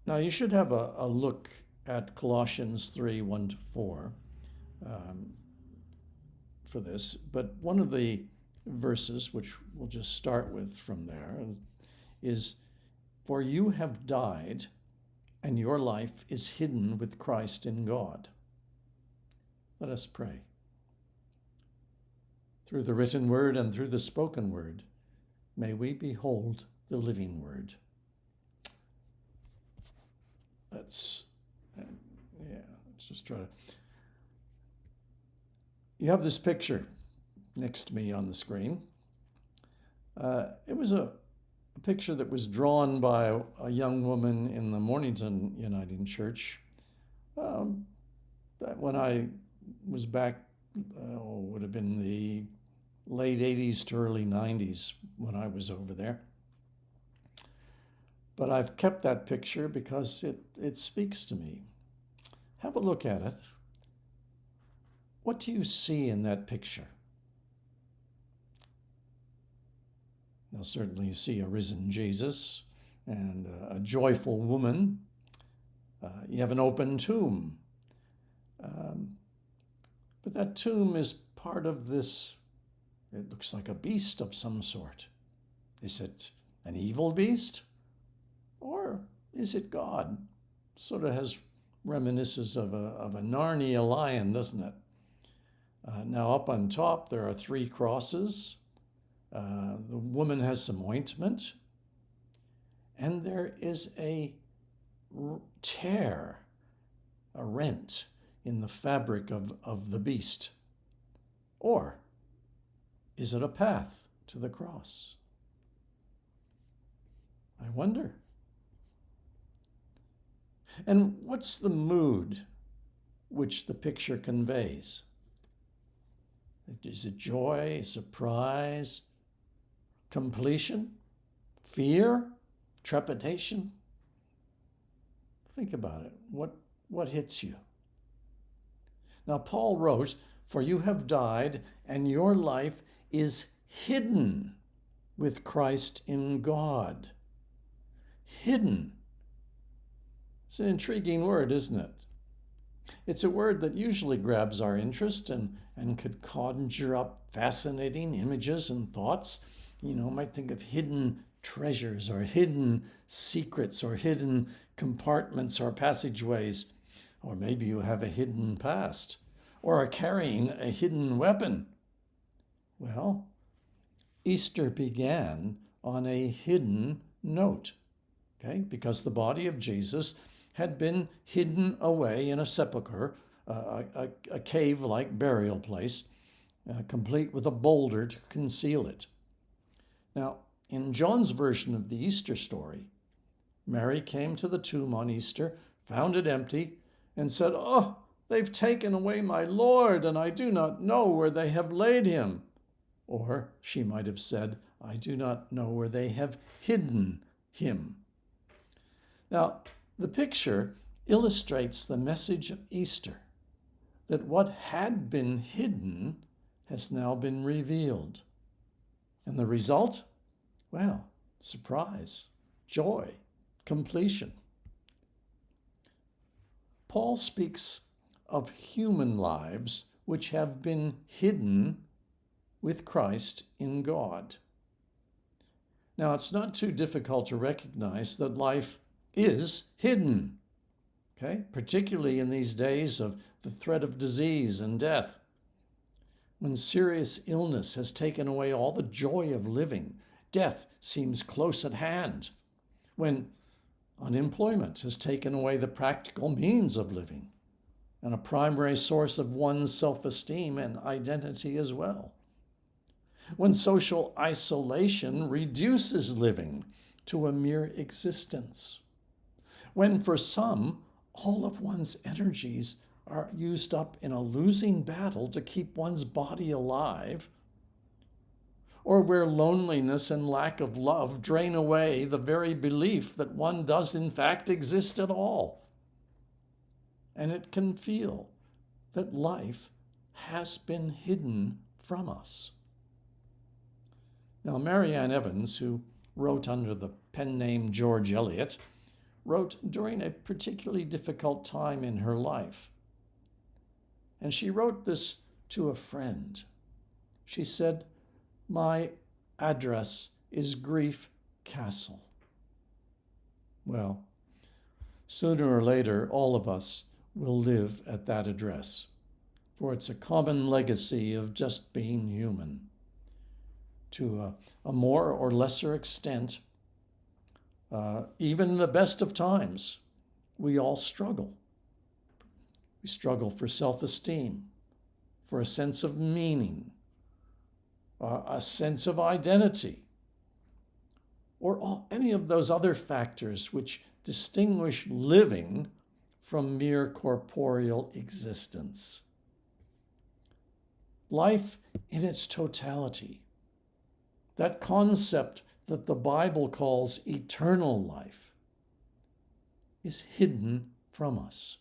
Now, you should have a look at Colossians 3 1 to 4 um, for this, but one of the verses, which we'll just start with from there, is for you have died, and your life is hidden with Christ in God. Let us pray. Through the written word and through the spoken word, may we behold the living word. Let's just try to. You have this picture next to me on the screen. It was a picture that was drawn by a young woman in the Mornington Uniting Church when I was back, would have been the late 80s to early 90s when I was over there. But I've kept that picture because it speaks to me. Have a look at it. What do you see in that picture? Now, certainly you see a risen Jesus and a joyful woman. You have an open tomb. But that tomb is part of this, it looks like a beast of some sort. Is it an evil beast? Or is it God? Sort of has reminiscences of a Narnia lion, doesn't it? Now up on top there are 3 crosses. The woman has some ointment. And there is a tear, a rent in the fabric of the beast. Or is it a path to the cross? I wonder. And what's the mood which the picture conveys? Is it joy, surprise, completion, fear, trepidation? Think about it. What hits you? Now, Paul wrote, for you have died, and your life is hidden with Christ in God. Hidden. It's an intriguing word, isn't it? It's a word that usually grabs our interest and could conjure up fascinating images and thoughts. You might think of hidden treasures or hidden secrets or hidden compartments or passageways. Or maybe you have a hidden past or are carrying a hidden weapon. Well, Easter began on a hidden note, okay? Because the body of Jesus had been hidden away in a sepulcher, a cave-like burial place, complete with a boulder to conceal it. Now, in John's version of the Easter story, Mary came to the tomb on Easter, found it empty, and said, "Oh, they've taken away my Lord, and I do not know where they have laid him." Or she might have said, "I do not know where they have hidden him." Now, the picture illustrates the message of Easter, that what had been hidden has now been revealed. And the result? Well, surprise, joy, completion. Paul speaks of human lives which have been hidden with Christ in God. Now, it's not too difficult to recognize that life is hidden, okay? Particularly in these days of the threat of disease and death. When serious illness has taken away all the joy of living, death seems close at hand. When unemployment has taken away the practical means of living and a primary source of one's self-esteem and identity as well. When social isolation reduces living to a mere existence. When for some, all of one's energies are used up in a losing battle to keep one's body alive, or where loneliness and lack of love drain away the very belief that one does in fact exist at all. And it can feel that life has been hidden from us. Now, Marianne Evans, who wrote under the pen name George Eliot, wrote during a particularly difficult time in her life. And she wrote this to a friend. She said, "My address is Grief Castle." Well, sooner or later, all of us will live at that address, for it's a common legacy of just being human. To a more or lesser extent, even in the best of times, we all struggle. We struggle for self-esteem, for a sense of meaning, a sense of identity, or any of those other factors which distinguish living from mere corporeal existence. Life in its totality, that concept that the Bible calls eternal life, is hidden from us.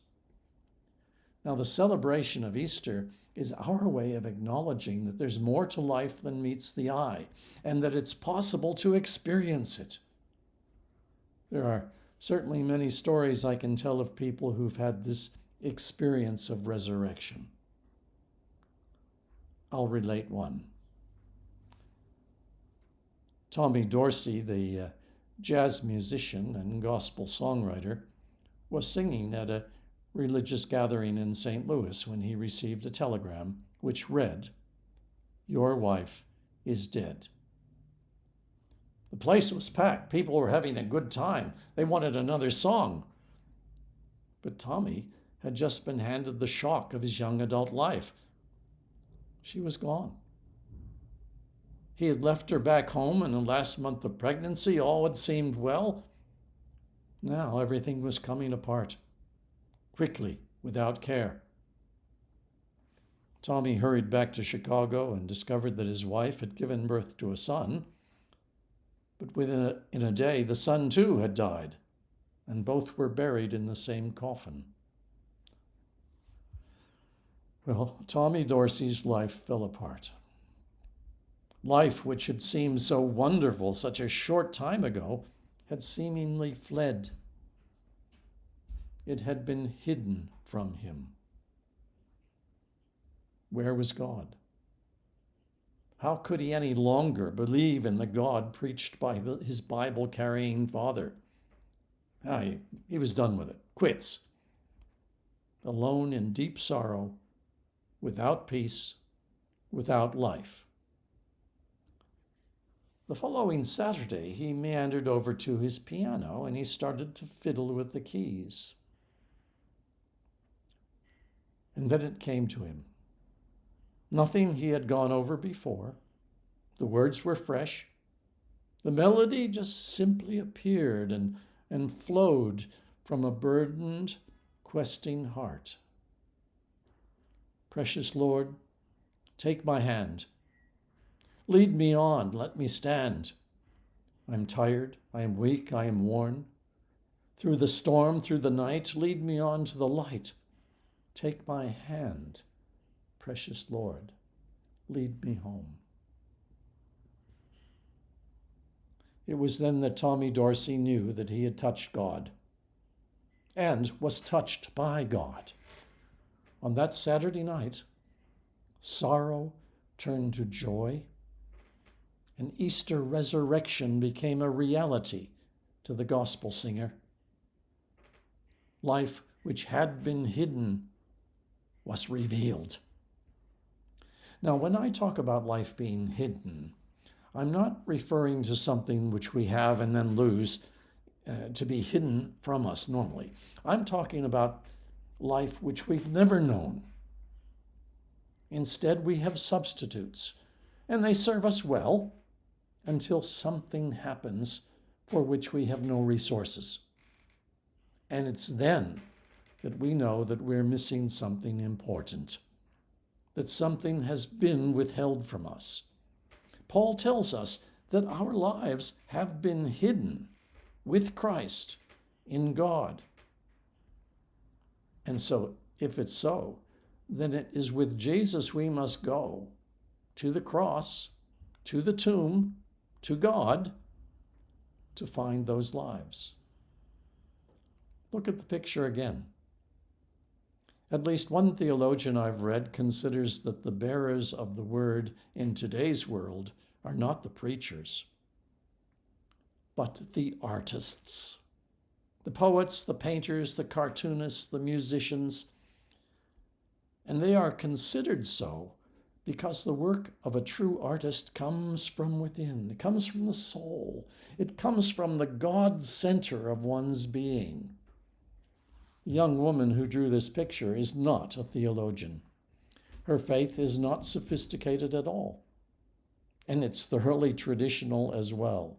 Now, the celebration of Easter is our way of acknowledging that there's more to life than meets the eye, and that it's possible to experience it. There are certainly many stories I can tell of people who've had this experience of resurrection. I'll relate one. Tommy Dorsey, the jazz musician and gospel songwriter, was singing at a religious gathering in St. Louis when he received a telegram which read, "Your wife is dead." The place was packed. People were having a good time. They wanted another song. But Tommy had just been handed the shock of his young adult life. She was gone. He had left her back home in the last month of pregnancy. All had seemed well. Now everything was coming apart, quickly, without care. Tommy hurried back to Chicago and discovered that his wife had given birth to a son. But in a day, the son too had died, and both were buried in the same coffin. Well, Tommy Dorsey's life fell apart. Life, which had seemed so wonderful such a short time ago, had seemingly fled. It had been hidden from him. Where was God? How could he any longer believe in the God preached by his Bible-carrying father? He was done with it. Quits. Alone in deep sorrow, without peace, without life. The following Saturday, he meandered over to his piano and he started to fiddle with the keys. And then it came to him. Nothing he had gone over before. The words were fresh. The melody just simply appeared and flowed from a burdened, questing heart. Precious Lord, take my hand. Lead me on, let me stand. I'm tired, I am weak, I am worn. Through the storm, through the night, lead me on to the light. Take my hand, precious Lord, lead me home. It was then that Tommy Dorsey knew that he had touched God and was touched by God. On that Saturday night, sorrow turned to joy, and Easter resurrection became a reality to the gospel singer. Life which had been hidden was revealed. Now, when I talk about life being hidden, I'm not referring to something which we have and then lose to be hidden from us normally. I'm talking about life which we've never known. Instead, we have substitutes, and they serve us well until something happens for which we have no resources. And it's then that we know that we're missing something important, that something has been withheld from us. Paul tells us that our lives have been hidden with Christ in God. And so, if it's so, then it is with Jesus we must go to the cross, to the tomb, to God, to find those lives. Look at the picture again. At least one theologian I've read considers that the bearers of the word in today's world are not the preachers, but the artists. The poets, the painters, the cartoonists, the musicians. And they are considered so because the work of a true artist comes from within. It comes from the soul. It comes from the God center of one's being. The young woman who drew this picture is not a theologian. Her faith is not sophisticated at all, and it's thoroughly traditional as well.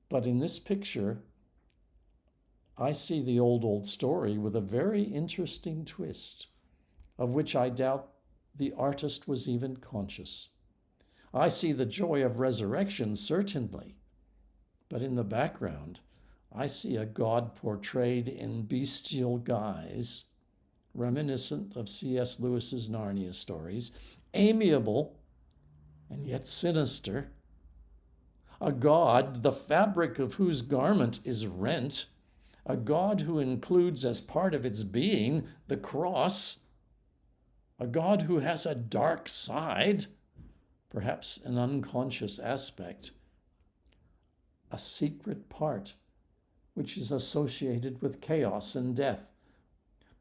But in this picture, I see the old story with a very interesting twist, of which I doubt the artist was even conscious. I see the joy of resurrection, certainly, but in the background, I see a God portrayed in bestial guise, reminiscent of C.S. Lewis's Narnia stories, amiable and yet sinister, a God, the fabric of whose garment is rent, a God who includes as part of its being the cross, a God who has a dark side, perhaps an unconscious aspect, a secret part which is associated with chaos and death,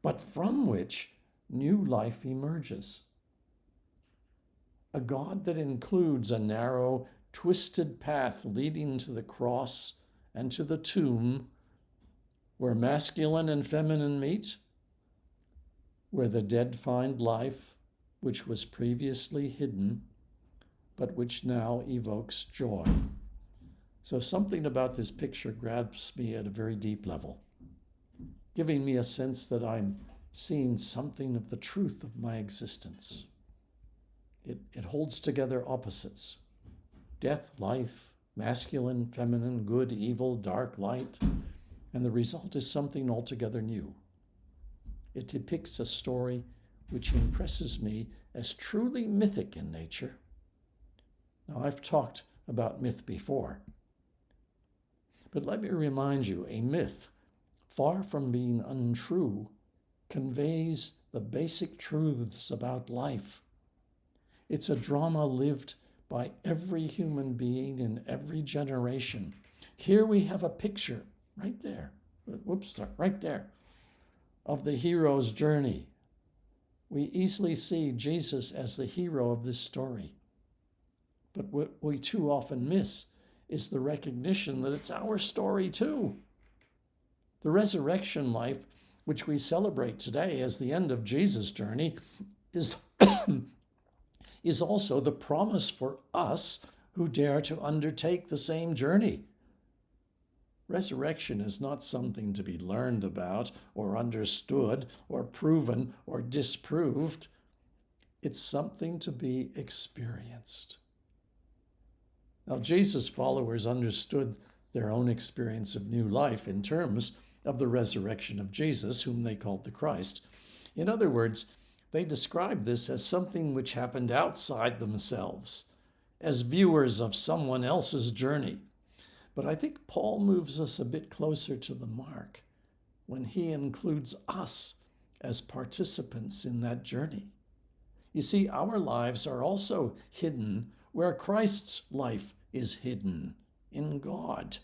but from which new life emerges. A God that includes a narrow, twisted path leading to the cross and to the tomb, where masculine and feminine meet, where the dead find life, which was previously hidden, but which now evokes joy. So something about this picture grabs me at a very deep level, giving me a sense that I'm seeing something of the truth of my existence. It holds together opposites: death, life, masculine, feminine, good, evil, dark, light, and the result is something altogether new. It depicts a story which impresses me as truly mythic in nature. Now, I've talked about myth before, but let me remind you, a myth, far from being untrue, conveys the basic truths about life. It's a drama lived by every human being in every generation. Here we have a picture right there, right there, of the hero's journey. We easily see Jesus as the hero of this story. But what we too often miss is the recognition that it's our story too. The resurrection life, which we celebrate today as the end of Jesus' journey, is, is also the promise for us who dare to undertake the same journey. Resurrection is not something to be learned about or understood or proven or disproved. It's something to be experienced. Now, Jesus' followers understood their own experience of new life in terms of the resurrection of Jesus, whom they called the Christ. In other words, they described this as something which happened outside themselves, as viewers of someone else's journey. But I think Paul moves us a bit closer to the mark when he includes us as participants in that journey. You see, our lives are also hidden where Christ's life is hidden, in God.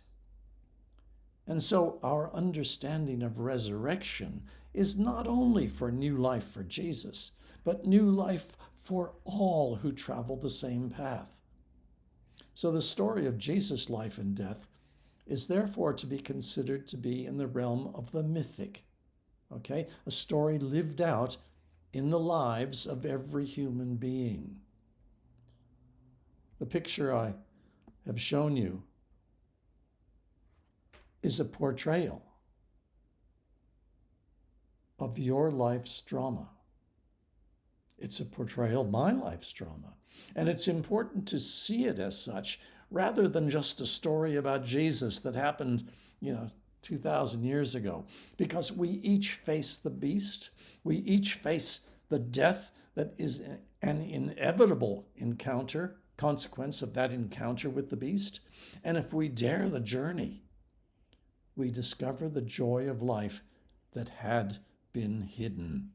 And so our understanding of resurrection is not only for new life for Jesus, but new life for all who travel the same path. So the story of Jesus' life and death is therefore to be considered to be in the realm of the mythic, okay? A story lived out in the lives of every human being. The picture I have shown you is a portrayal of your life's drama. It's a portrayal of my life's drama. And it's important to see it as such, rather than just a story about Jesus that happened, 2,000 years ago. Because we each face the beast. We each face the death that is an inevitable consequence of that encounter with the beast. And if we dare the journey, we discover the joy of life that had been hidden.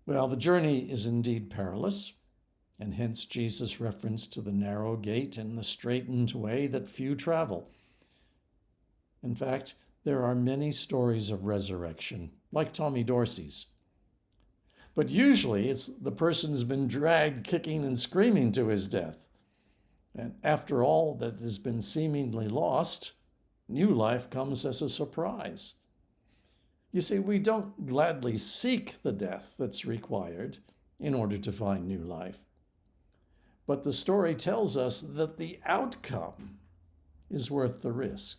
Well, the journey is indeed perilous, and hence Jesus' reference to the narrow gate and the straitened way that few travel. In fact, there are many stories of resurrection, like Tommy Dorsey's. But usually it's the person who's been dragged kicking and screaming to his death. And after all that has been seemingly lost, new life comes as a surprise. You see, we don't gladly seek the death that's required in order to find new life. But the story tells us that the outcome is worth the risk.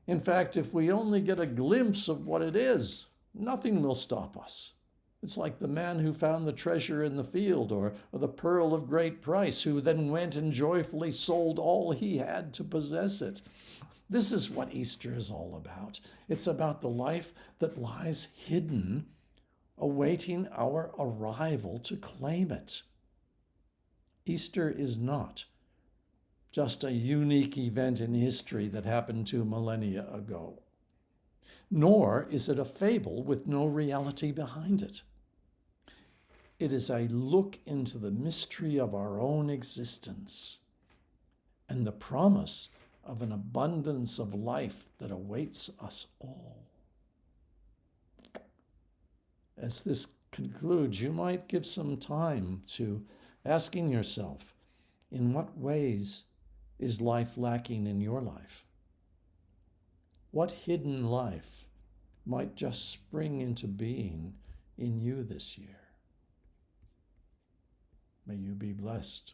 In fact, if we only get a glimpse of what it is, nothing will stop us. It's like the man who found the treasure in the field, or the pearl of great price, who then went and joyfully sold all he had to possess it. This is what Easter is all about. It's about the life that lies hidden, awaiting our arrival to claim it. Easter is not just a unique event in history that happened 2 millennia ago, nor is it a fable with no reality behind it. It is a look into the mystery of our own existence and the promise of an abundance of life that awaits us all. As this concludes, you might give some time to asking yourself, in what ways is life lacking in your life? What hidden life might just spring into being in you this year? May you be blessed.